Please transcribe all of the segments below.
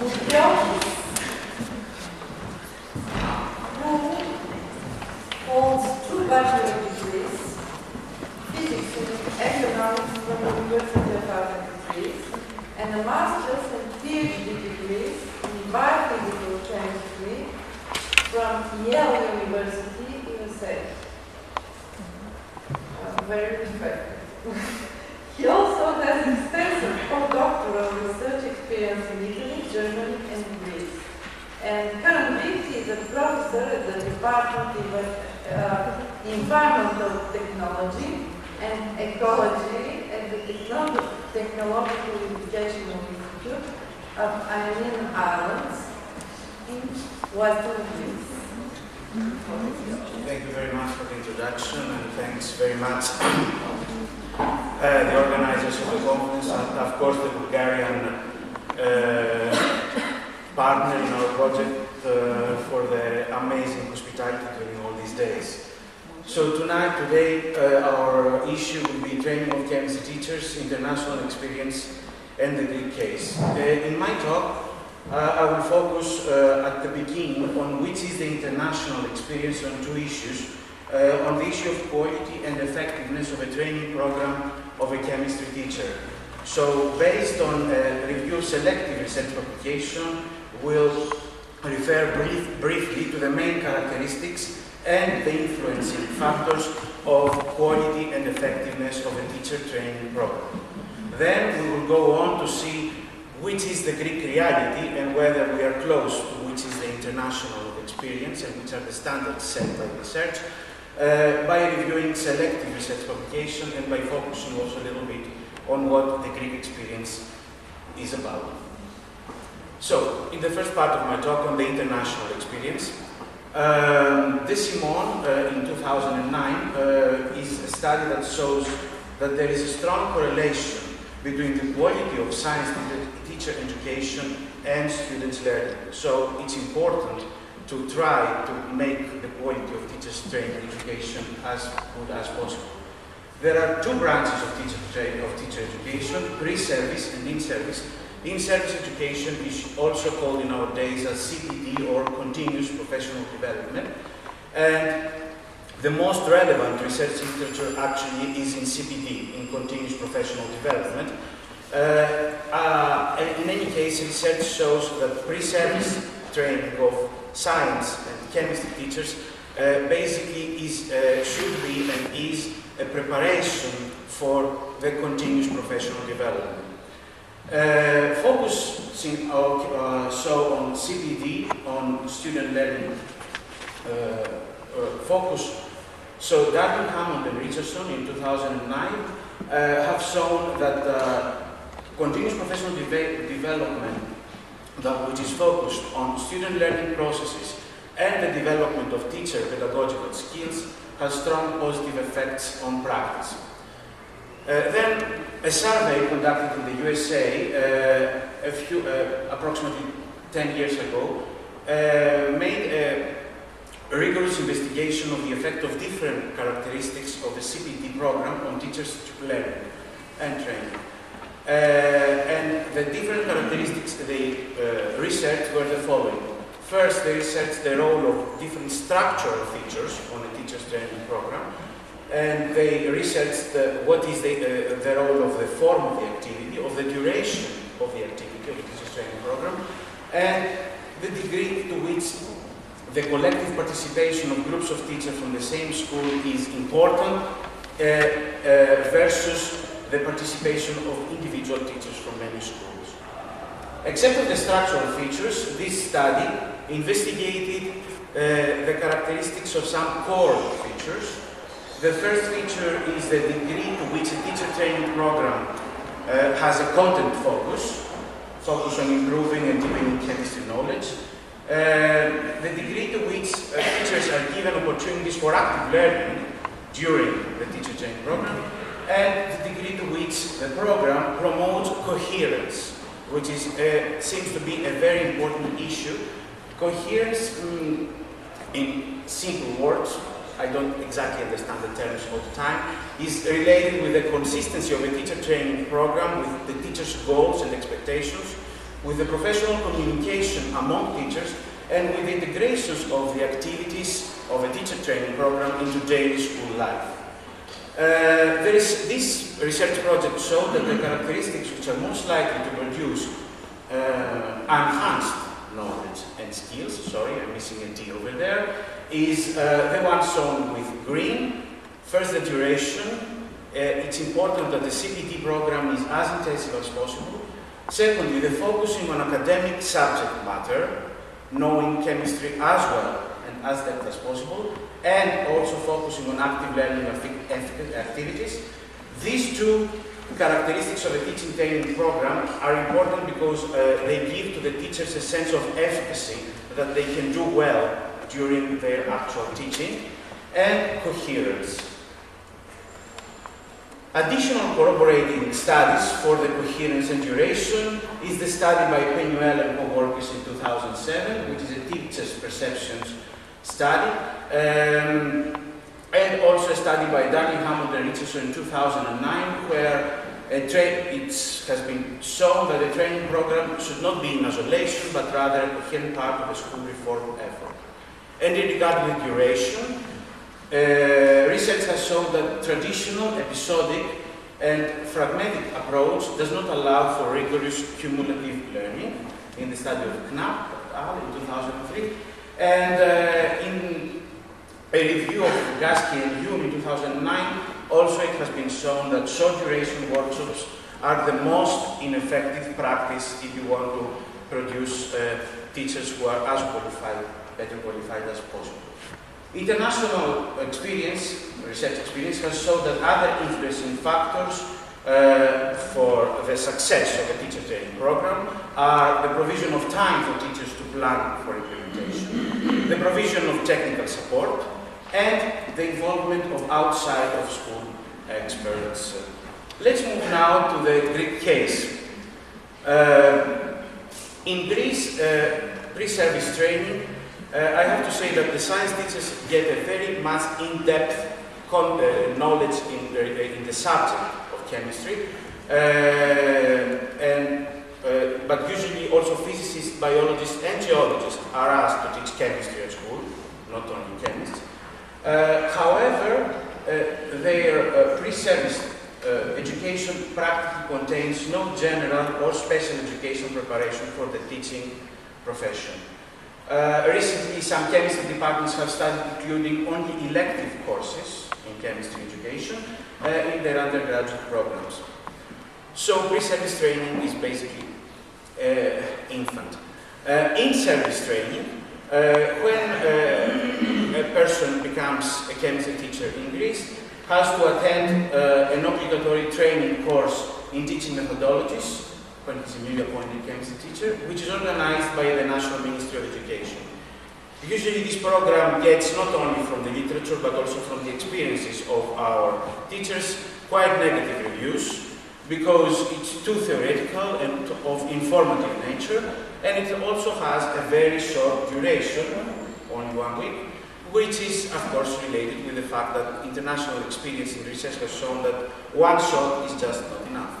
Koulougliotis, who holds 2 bachelor degrees, physics and economics from the University of Athens, and a master's and PhD degrees in biophysical chemistry from Yale University, USA. Very respected. He also has extensive postdoctoral research experience in Italy, Germany, and Greece. And currently, he is a professor at the Department of Environmental Technology and Ecology at the Technological Educational Institute of Ionian Islands in Western Greece. Thank you very much for the introduction, and thanks very much the organizers of the conference, and of course the Bulgarian partner in our project for the amazing hospitality during all these days. So today, our issue will be training of chemistry teachers, international experience, and the Greek case. In my talk, I will focus at the beginning on which is the international experience on 2 issues, on the issue of quality and effectiveness of a training program of a chemistry teacher. So based on a review of selective research publication, we'll refer briefly to the main characteristics and the influencing factors of quality and effectiveness of a teacher training program. Then we will go on to see which is the Greek reality and whether we are close to which is the international experience and which are the standards set by research, by reviewing selective research publication and by focusing also a little bit on what the Greek experience is about. So, in the first part of my talk on the international experience, De Simon in 2009 is a study that shows that there is a strong correlation between the quality of science teacher education and students' learning. So it's important to try to make the quality of teachers' training education as good as possible. There are 2 branches of teacher education, pre-service and in-service. In-service education is also called in our days as CPD, or continuous professional development. And the most relevant research literature actually is in CPD, in continuous professional development. In any case, research shows that pre-service training of science and chemistry teachers basically should be and is a preparation for the continuous professional development. Focusing so on CPD, on student learning focus. So Darwin, Hammond and Richardson in 2009 have shown that continuous professional development, which is focused on student learning processes and the development of teacher pedagogical skills, has strong positive effects on practice. Then a survey conducted in the USA approximately 10 years ago made a rigorous investigation of the effect of different characteristics of the CPD program on teachers' learning and training. And the different characteristics they researched were the following. First, they researched the role of different structural features on a teacher's training program, and they researched what is the role of the form of the activity, of the duration of the activity of the teacher's training program, and the degree to which the collective participation of groups of teachers from the same school is important versus the participation of individual teachers from many schools. Except for the structural features, this study investigated the characteristics of some core features. The first feature is the degree to which a teacher training program has a content focus on improving and deepening chemistry knowledge. The degree to which teachers are given opportunities for active learning during the teacher training program, and the degree to which the program promotes coherence, which is, seems to be a very important issue. Coherence, in simple words, I don't exactly understand the terms all the time, is related with the consistency of a teacher training program with the teacher's goals and expectations, with the professional communication among teachers, and with the integration of the activities of a teacher training program into daily school life. This research project showed that the characteristics which are most likely to produce enhanced knowledge and skills, sorry, I'm missing a T over there, is the one shown with green. First, the duration. It's important that the CPT program is as intensive as possible. Secondly, the focusing on academic subject matter, knowing chemistry as well and as depth as possible, and also focusing on active learning activities. These two characteristics of a teaching training program are important because they give to the teachers a sense of efficacy that they can do well during their actual teaching, and coherence. Additional corroborating studies for the coherence and duration is the study by Penuel and co-workers in 2007, which is a teacher's perceptions study, and also a study by Darling, Hammond and Richardson in 2009, where it has been shown that the training program should not be in isolation, but rather a coherent part of the school reform effort. And in regard with duration, research has shown that traditional, episodic, and fragmented approach does not allow for rigorous cumulative learning in the study of Knapp in 2003, and in a review of Gasky and Hume in 2009, also it has been shown that short duration workshops are the most ineffective practice if you want to produce teachers who are as qualified, better qualified as possible. International experience, research experience, has shown that other influencing factors for the success of a teacher training program are the provision of time for teachers to plan for implementation, the provision of technical support, and the involvement of outside of school experts. Let's move now to the Greek case. In Greece, pre-service training, I have to say that the science teachers get a very much in-depth knowledge in the subject of chemistry, but usually also physicists, biologists, and geologists are asked to teach chemistry at school, not only chemists. However, their pre-service education practically contains no general or special education preparation for the teaching profession. Recently, some chemistry departments have started including only elective courses in chemistry education in their undergraduate programs. So pre-service training is basically infant. In-service training, when a person becomes a chemistry teacher in Greece, has to attend an obligatory training course in teaching methodologies when he's a newly appointed chemistry teacher, which is organized by the National Ministry of Education. Usually this program gets not only from the literature but also from the experiences of our teachers quite negative reviews, because it's too theoretical and of informative nature, and it also has a very short duration, only 1 week, which is of course related with the fact that international experience in research has shown that one shot is just not enough.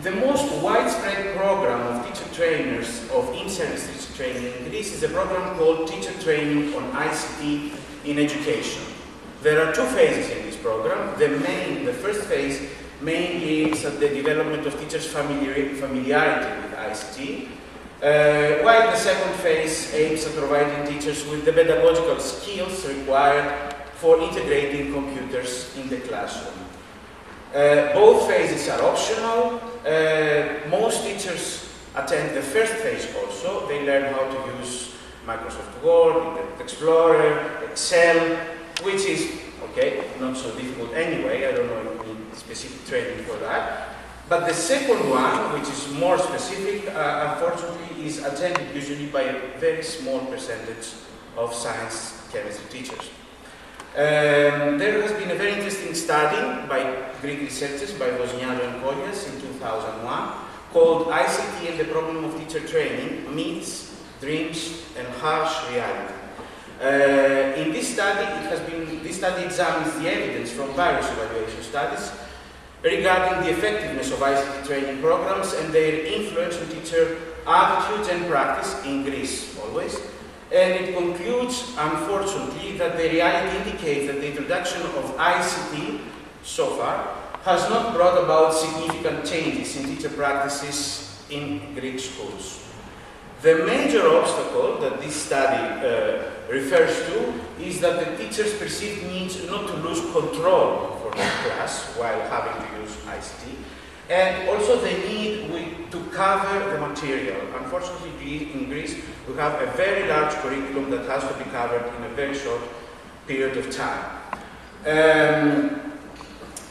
The most widespread program of teacher trainers of in-service teacher training in Greece is a program called Teacher Training on ICT in Education. There are two phases in this program. The first phase mainly aims at the development of teachers' familiarity with ICT, while the second phase aims at providing teachers with the pedagogical skills required for integrating computers in the classroom. Both phases are optional. Most teachers attend the first phase also. They learn how to use Microsoft Word, Internet Explorer, Excel, which is, okay, not so difficult anyway. I don't know if you need specific training for that. But the second one, which is more specific, unfortunately, is attended usually by a very small percentage of science chemistry teachers. There has been a very interesting study by Greek researchers, by Vosniano and Koulougliotis in 2001, called ICT and the Problem of Teacher Training, Myths, Dreams, and Harsh Reality. In this study, this study examines the evidence from various evaluation studies regarding the effectiveness of ICT training programs and their influence on teacher attitudes and practice in Greece, always. And it concludes, unfortunately, that the reality indicates that the introduction of ICT so far has not brought about significant changes in teacher practices in Greek schools. The major obstacle that this study refers to is that the teachers' perceived needs not to lose control for their class while having to use ICT, and also the need to cover the material. Unfortunately, in Greece, we have a very large curriculum that has to be covered in a very short period of time.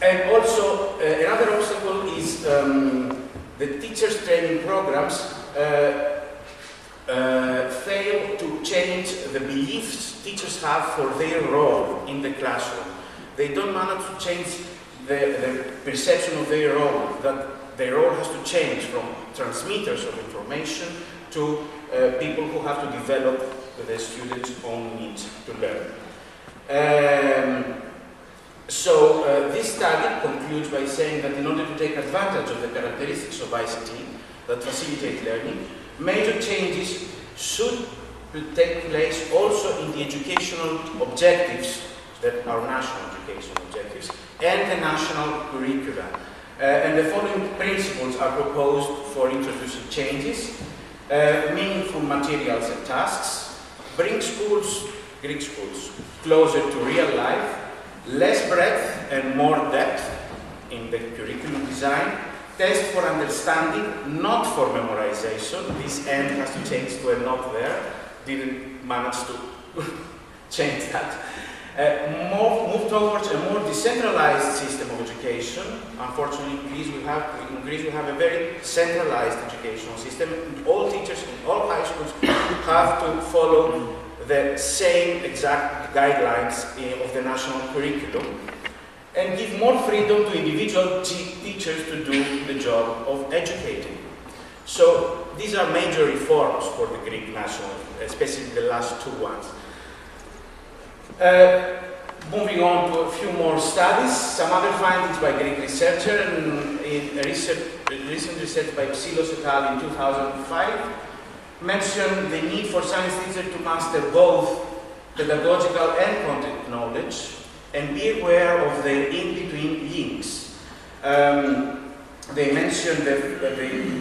And also, another obstacle is the teachers' training programs fail to change the beliefs teachers have for their role in the classroom. They don't manage to change the perception of their role, that their role has to change from transmitters of information to people who have to develop the students' own needs to learn. So this study concludes by saying that in order to take advantage of the characteristics of ICT that facilitate learning, major changes should take place also in the educational objectives, that are national educational objectives, and the national curricula. And the following principles are proposed for introducing changes: meaningful materials and tasks, bring schools, Greek schools, closer to real life, less breadth and more depth in the curriculum design, test for understanding, not for memorization. This end has to change to a not there. Didn't manage to change that. Move towards a more decentralized system of education. Unfortunately, in Greece we have a very centralized educational system. All teachers in all high schools have to follow the same exact guidelines of the national curriculum, and give more freedom to individual teachers to do the job of educating. So these are major reforms for the Greek national, especially the last two ones. Moving on to a few more studies, some other findings by Greek researcher, and recent research by Psyllos et al. In 2005 mentioned the need for science teachers to master both pedagogical and content knowledge and be aware of the in-between links. They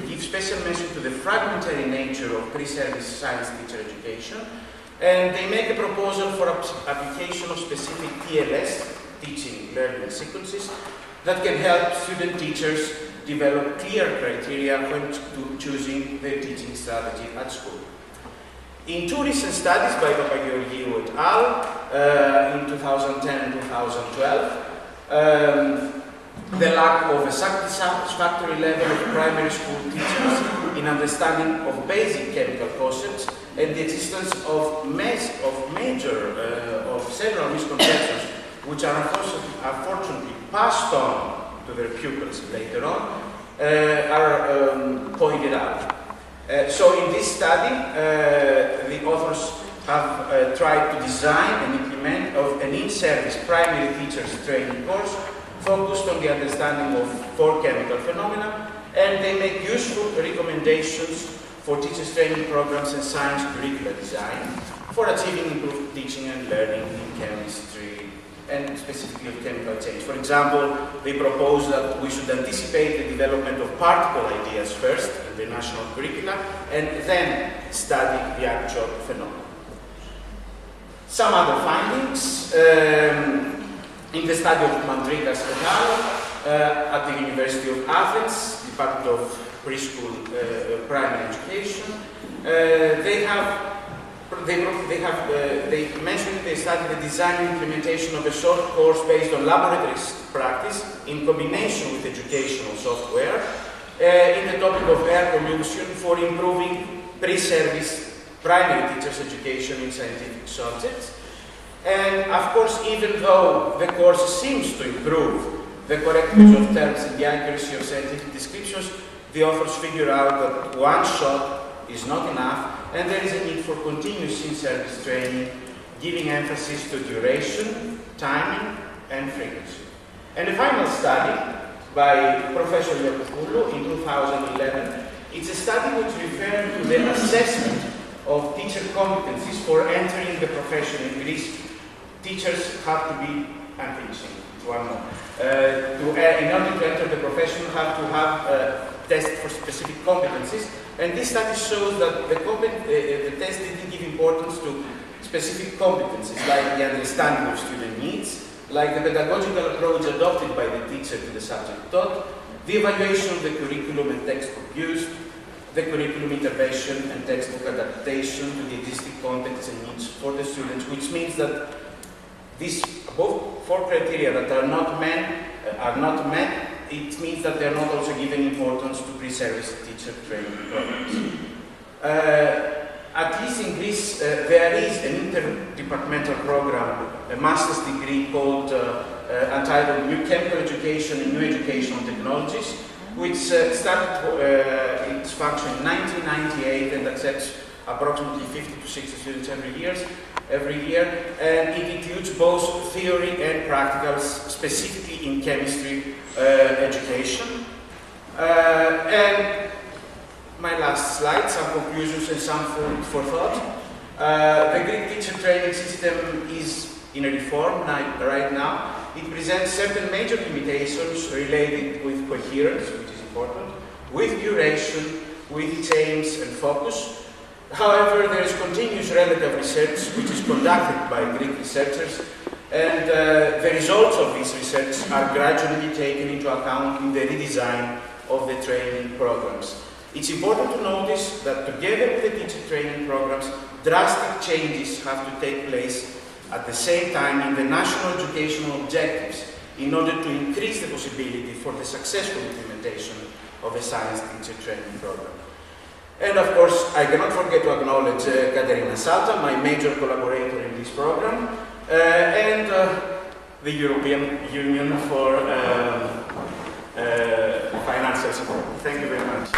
give special mention to the fragmentary nature of pre-service science teacher education, and they make a proposal for application of specific TLS, teaching learning sequences, that can help student teachers develop clear criteria when choosing their teaching strategy at school. In two recent studies by Papageorgiou et al. In 2010 and 2012, the lack of a satisfactory level of primary school teachers in understanding of basic chemical concepts and the existence of several misconceptions which are unfortunately passed on to their pupils later on are pointed out. So in this study, the authors have tried to design and implement an in-service primary teachers training course focused on the understanding of 4 chemical phenomena, and they make useful recommendations for teachers training programs and science curricula design for achieving improved teaching and learning in chemistry and specifically of chemical change. For example, they propose that we should anticipate the development of particle ideas first in the national curricula and then study the actual phenomena. Some other findings. In the study of Mandrikas et al. At the University of Athens, Department of Preschool Primary Education, they mentioned they studied the design and implementation of a short course based on laboratory practice in combination with educational software in the topic of air pollution for improving pre-service primary teachers' education in scientific subjects. And of course, even though the course seems to improve the correct use of terms and the accuracy of scientific descriptions, the authors figure out that one shot is not enough, and there is a need for continuous in-service training, giving emphasis to duration, timing, and frequency. And the final study by Professor Koulougliotis in 2011. It's a study which refers to the assessment of teacher competencies for entering the profession in Greece. Teachers have to be, I'm finishing, one more. In order to enter the profession, have to have tests for specific competencies. And this study shows that the test didn't give importance to specific competencies, like the understanding of student needs, like the pedagogical approach adopted by the teacher to the subject taught, the evaluation of the curriculum and textbook used, the curriculum intervention and textbook adaptation to the existing context and needs for the students, which means that these above 4 criteria that are not met, it means that they are not also given importance to pre-service teacher training programs. At least in Greece, there is an interdepartmental program, a master's degree called entitled New Chemical Education and New Educational Technologies, which started its function in 1998 and accepts approximately 50 to 60 students every year, and it includes both theory and practicals, specifically in chemistry education. And my last slide, some conclusions and some food for thought. The Greek teacher training system is in a reform right now. It presents certain major limitations related with coherence, which is important, with duration, with its aims and focus. However, there is continuous relative research which is conducted by Greek researchers, and the results of this research are gradually taken into account in the redesign of the training programs. It's important to notice that together with the teacher training programs, drastic changes have to take place at the same time in the national educational objectives in order to increase the possibility for the successful implementation of a science teacher training program. And of course, I cannot forget to acknowledge Katerina Salta, my major collaborator in this program, and the European Union for financial support. Thank you very much.